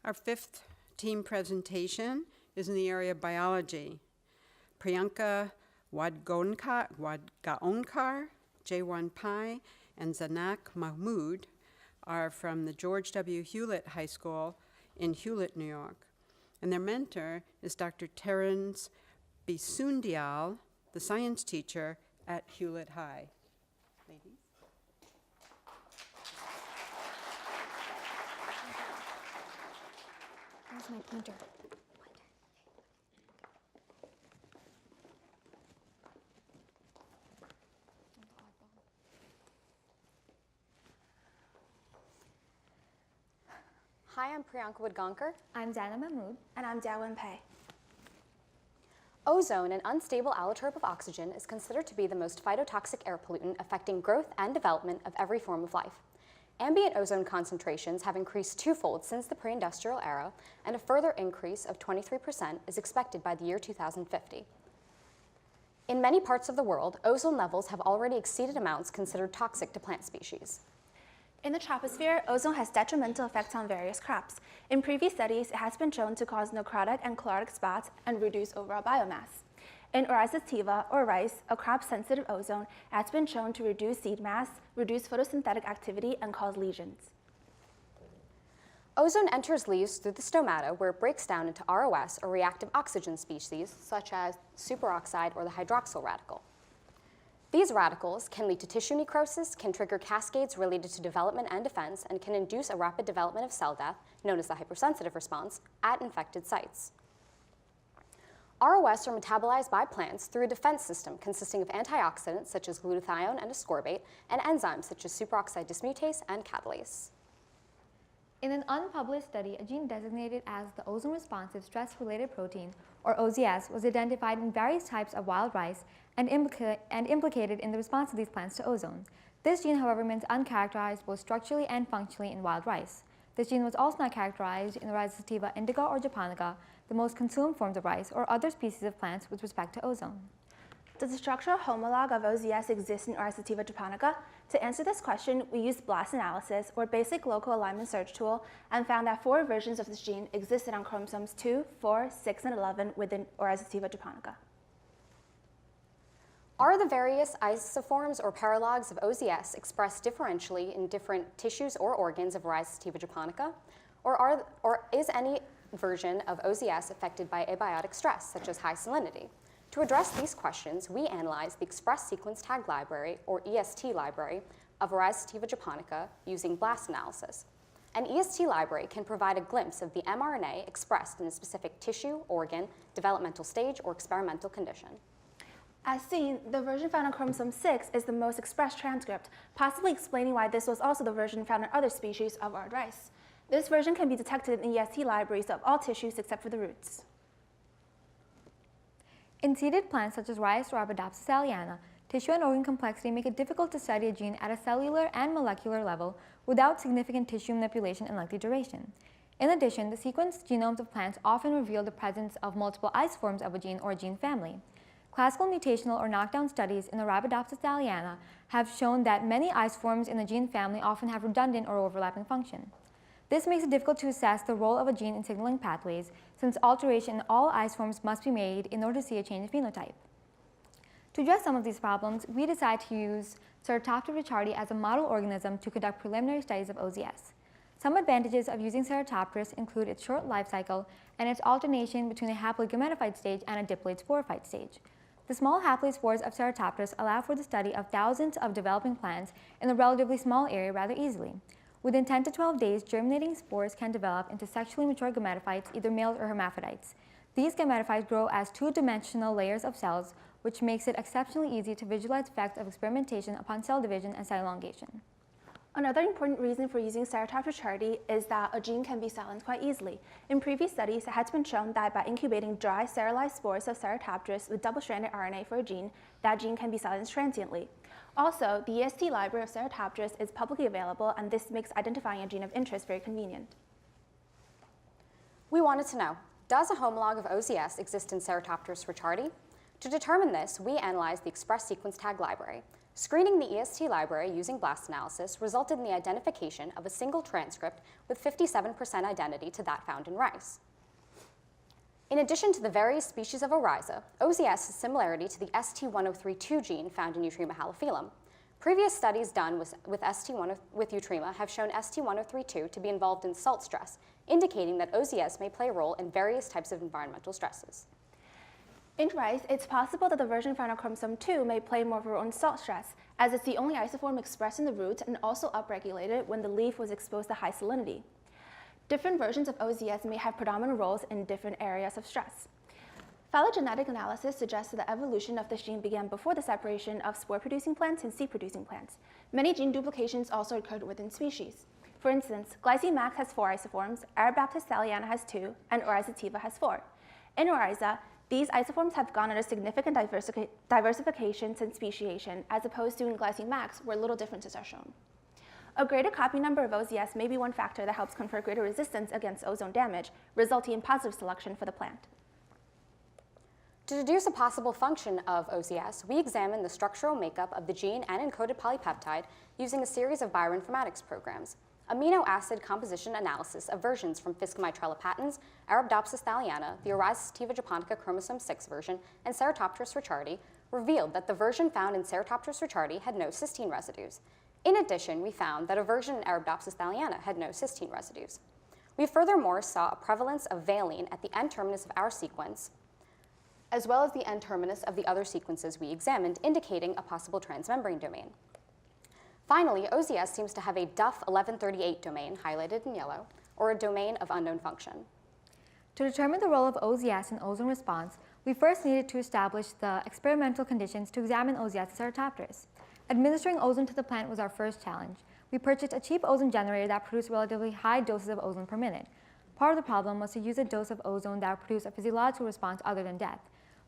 Our fifth team presentation is in the area of biology. Priyanka Wadgaonkar, JiaWen Pei, and Zainab Mahmood are from the George W. Hewlett High School in Hewlett, New York. And their mentor is Dr. Terrence Bissoondial, the science teacher at Hewlett High. Ladies. Where's my pointer? Hi, I'm Priyanka Wadgaonkar. I'm Zainab Mahmood. And I'm JiaWen Pei. Ozone, an unstable allotrope of oxygen, is considered to be the most phytotoxic air pollutant affecting growth and development of every form of life. Ambient ozone concentrations have increased twofold since the pre-industrial era, and a further increase of 23% is expected by the year 2050. In many parts of the world, ozone levels have already exceeded amounts considered toxic to plant species. In the troposphere, ozone has detrimental effects on various crops. In previous studies, it has been shown to cause necrotic and chlorotic spots and reduce overall biomass. In rice sativa, or rice, a crop sensitive ozone, has been shown to reduce seed mass, reduce photosynthetic activity, and cause lesions. Ozone enters leaves through the stomata, where it breaks down into ROS, or reactive oxygen species, such as superoxide or the hydroxyl radical. These radicals can lead to tissue necrosis, can trigger cascades related to development and defense, and can induce a rapid development of cell death, known as the hypersensitive response, at infected sites. ROS are metabolized by plants through a defense system consisting of antioxidants such as glutathione and ascorbate, and enzymes such as superoxide dismutase and catalase. In an unpublished study, a gene designated as the ozone-responsive stress-related protein, or OZS, was identified in various types of wild rice and implicated in the response of these plants to ozone. This gene, however, remains uncharacterized both structurally and functionally in wild rice. This gene was also not characterized in the rice sativa indica or japonica, the most consumed forms of rice, or other species of plants with respect to ozone. Does the structural homologue of OZS exist in rice sativa japonica? To answer this question, we used BLAST analysis, or basic local alignment search tool, and found that 4 versions of this gene existed on chromosomes 2, 4, 6, and 11 within rice sativa japonica. Are the various isoforms or paralogs of OZS expressed differentially in different tissues or organs of rice sativa japonica? Or is any version of OZS affected by abiotic stress, such as high salinity? To address these questions, we analyzed the Express Sequence Tag Library, or EST library, of rice sativa japonica using BLAST analysis. An EST library can provide a glimpse of the mRNA expressed in a specific tissue, organ, developmental stage, or experimental condition. As seen, the version found on chromosome 6 is the most expressed transcript, possibly explaining why this was also the version found in other species of wild rice. This version can be detected in EST libraries of all tissues except for the roots. In seeded plants such as rice or Arabidopsis thaliana, tissue and organ complexity make it difficult to study a gene at a cellular and molecular level without significant tissue manipulation and lengthy duration. In addition, the sequenced genomes of plants often reveal the presence of multiple isoforms of a gene or gene family. Classical mutational or knockdown studies in Arabidopsis thaliana have shown that many isoforms in the gene family often have redundant or overlapping function. This makes it difficult to assess the role of a gene in signaling pathways, since alteration in all isoforms must be made in order to see a change in phenotype. To address some of these problems, we decided to use Ceratopteris richardii as a model organism to conduct preliminary studies of OZS. Some advantages of using Ceratopteris include its short life cycle and its alternation between a haploid gametophyte stage and a diploid sporophyte stage. The small haploid spores of Ceratopteris allow for the study of thousands of developing plants in a relatively small area rather easily. Within 10 to 12 days, germinating spores can develop into sexually mature gametophytes, either males or hermaphrodites. These gametophytes grow as two-dimensional layers of cells, which makes it exceptionally easy to visualize effects of experimentation upon cell division and cell elongation. Another important reason for using Ceratopteris richardii is that a gene can be silenced quite easily. In previous studies, it has been shown that by incubating dry, sterilized spores of Ceratopteris with double-stranded RNA for a gene, that gene can be silenced transiently. Also, the EST library of Ceratopteris is publicly available, and this makes identifying a gene of interest very convenient. We wanted to know, does a homologue of OZS exist in Ceratopteris richardii? To determine this, we analyzed the Express Sequence Tag Library. Screening the EST library using blast analysis resulted in the identification of a single transcript with 57% identity to that found in rice. In addition to the various species of oryza, OZS has similarity to the ST1032 gene found in Eutrema halophilum. Previous studies done with Eutrema have shown ST1032 to be involved in salt stress, indicating that OZS may play a role in various types of environmental stresses. In rice, it's possible that the version found on chromosome 2 may play more of a role in salt stress, as it's the only isoform expressed in the root and also upregulated when the leaf was exposed to high salinity. Different versions of OZS may have predominant roles in different areas of stress. Phylogenetic analysis suggests that the evolution of this gene began before the separation of spore-producing plants and seed-producing plants. Many gene duplications also occurred within species. For instance, glycine max has 4 isoforms, Arabidopsis thaliana has 2, and Oryza sativa has 4. In Oryza, these isoforms have gone under significant diversification since speciation, as opposed to in glycine max, where little differences are shown. A greater copy number of OZS may be one factor that helps confer greater resistance against ozone damage, resulting in positive selection for the plant. To deduce a possible function of OZS, we examined the structural makeup of the gene and encoded polypeptide using a series of bioinformatics programs. Amino acid composition analysis of versions from Fiscomitrella patens, Arabidopsis thaliana, the Oryza sativa japonica chromosome 6 version, and Ceratopteris richardii revealed that the version found in Ceratopteris richardii had no cysteine residues. In addition, we found that a version in Arabidopsis thaliana had no cysteine residues. We furthermore saw a prevalence of valine at the N-terminus of our sequence, as well as the N-terminus of the other sequences we examined, indicating a possible transmembrane domain. Finally, OZS seems to have a DUF 1138 domain, highlighted in yellow, or a domain of unknown function. To determine the role of OZS in ozone response, we first needed to establish the experimental conditions to examine OZS in Ceratopteris. Administering ozone to the plant was our first challenge. We purchased a cheap ozone generator that produced relatively high doses of ozone per minute. Part of the problem was to use a dose of ozone that would produce a physiological response other than death.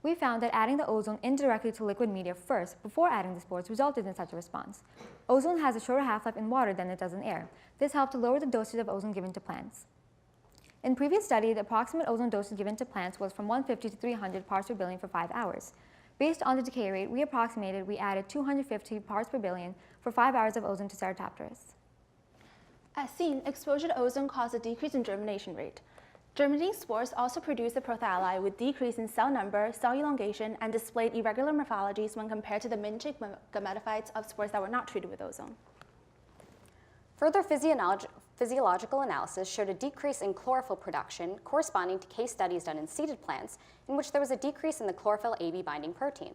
We found that adding the ozone indirectly to liquid media first, before adding the spores, resulted in such a response. Ozone has a shorter half-life in water than it does in air. This helped to lower the dosage of ozone given to plants. In previous study, the approximate ozone dosage given to plants was from 150 to 300 parts per billion for 5 hours. Based on the decay rate we approximated, we added 250 parts per billion for 5 hours of ozone to Ceratopteris. As seen, exposure to ozone caused a decrease in germination rate. Germinating spores also produced a prothalli with decrease in cell number, cell elongation, and displayed irregular morphologies when compared to the minchic gametophytes of spores that were not treated with ozone. Further physiological analysis showed a decrease in chlorophyll production corresponding to case studies done in seeded plants in which there was a decrease in the chlorophyll AB binding protein.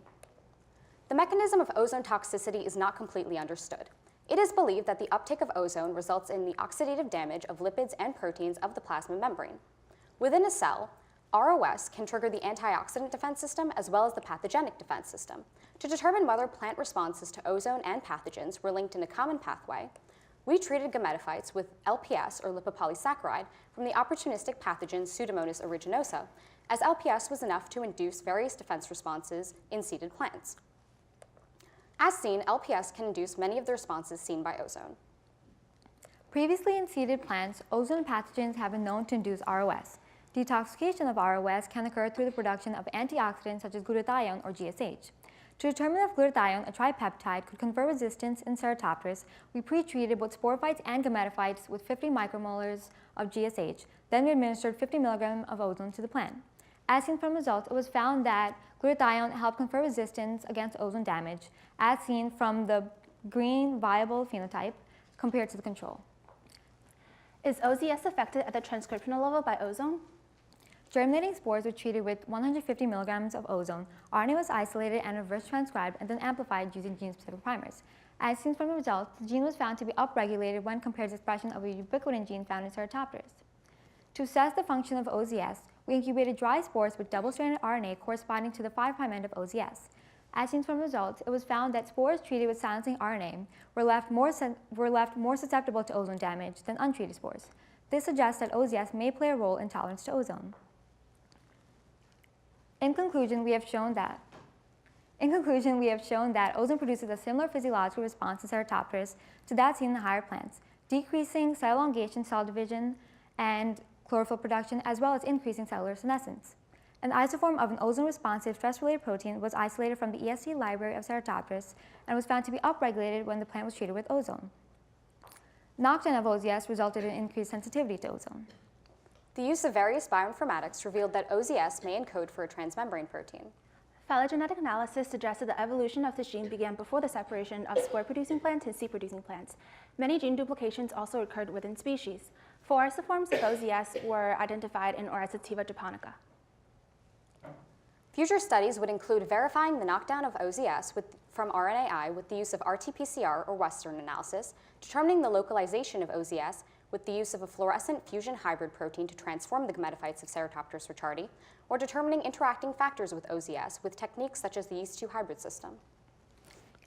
The mechanism of ozone toxicity is not completely understood. It is believed that the uptake of ozone results in the oxidative damage of lipids and proteins of the plasma membrane. Within a cell, ROS can trigger the antioxidant defense system as well as the pathogenic defense system. To determine whether plant responses to ozone and pathogens were linked in a common pathway, we treated gametophytes with LPS, or lipopolysaccharide, from the opportunistic pathogen Pseudomonas aeruginosa, as LPS was enough to induce various defense responses in seeded plants. As seen, LPS can induce many of the responses seen by ozone. Previously in seeded plants, ozone pathogens have been known to induce ROS. Detoxification of ROS can occur through the production of antioxidants such as glutathione or GSH. To determine if glutathione, a tripeptide, could confer resistance in Ceratopteris, we pre-treated both sporophytes and gametophytes with 50 micromolars of GSH. Then we administered 50 milligrams of ozone to the plant. As seen from results, it was found that glutathione helped confer resistance against ozone damage, as seen from the green viable phenotype compared to the control. Is OZS affected at the transcriptional level by ozone? Germinating spores were treated with 150 milligrams of ozone. RNA was isolated and reverse transcribed and then amplified using gene-specific primers. As seen from the results, the gene was found to be upregulated when compared to expression of a ubiquitin gene found in Ceratopteris. To assess the function of OZS, we incubated dry spores with double-stranded RNA corresponding to the 5' end of OZS. As seen from the results, it was found that spores treated with silencing RNA were left more susceptible to ozone damage than untreated spores. This suggests that OZS may play a role in tolerance to ozone. In conclusion, we have shown that ozone produces a similar physiological response in Ceratopteris to that seen in the higher plants, decreasing cell elongation, cell division, and chlorophyll production, as well as increasing cellular senescence. An isoform of an ozone-responsive stress-related protein was isolated from the ESC library of Ceratopteris and was found to be upregulated when the plant was treated with ozone. Knockdown of OZS resulted in increased sensitivity to ozone. The use of various bioinformatics revealed that OZS may encode for a transmembrane protein. Phylogenetic analysis suggested the evolution of this gene began before the separation of spore-producing plants and seed-producing plants. Many gene duplications also occurred within species. 4 isoforms of OZS were identified in Sativa japonica. Future studies would include verifying the knockdown of OZS from RNAi with the use of RT-PCR or Western analysis, determining the localization of OZS with the use of a fluorescent fusion hybrid protein to transform the gametophytes of Ceratopteris richardii, or determining interacting factors with OZS with techniques such as the yeast-2 hybrid system.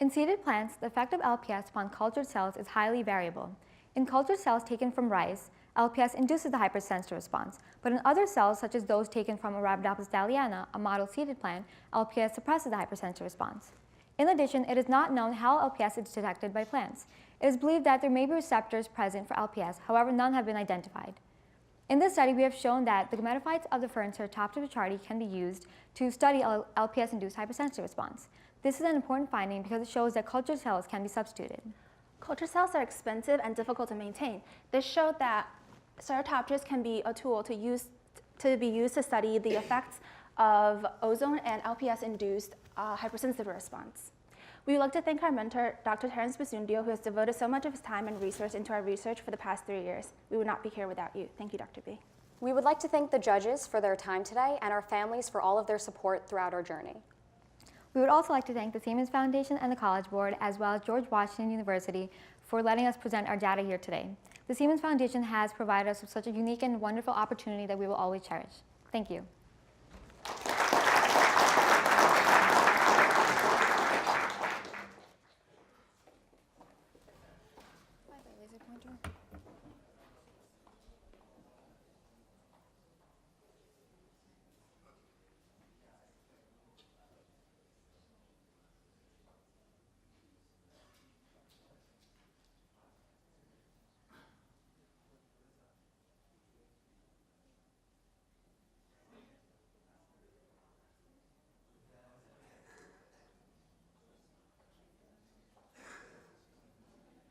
In seeded plants, the effect of LPS upon cultured cells is highly variable. In cultured cells taken from rice, LPS induces the hypersensitive response, but in other cells, such as those taken from Arabidopsis thaliana, a model seeded plant, LPS suppresses the hypersensitive response. In addition, it is not known how LPS is detected by plants. It is believed that there may be receptors present for LPS, however, none have been identified. In this study, we have shown that the gametophytes of the fern Ceratopteris richardii can be used to study LPS-induced hypersensitive response. This is an important finding because it shows that cultured cells can be substituted. Culture cells are expensive and difficult to maintain. This showed that Ceratopteris can be a tool to be used to study the effects of ozone and LPS-induced hypersensitive response. We would like to thank our mentor, Dr. Terrence Bissoondial, who has devoted so much of his time and research into our research for the past 3 years. We would not be here without you. Thank you, Dr. B. We would like to thank the judges for their time today and our families for all of their support throughout our journey. We would also like to thank the Siemens Foundation and the College Board, as well as George Washington University, for letting us present our data here today. The Siemens Foundation has provided us with such a unique and wonderful opportunity that we will always cherish. Thank you.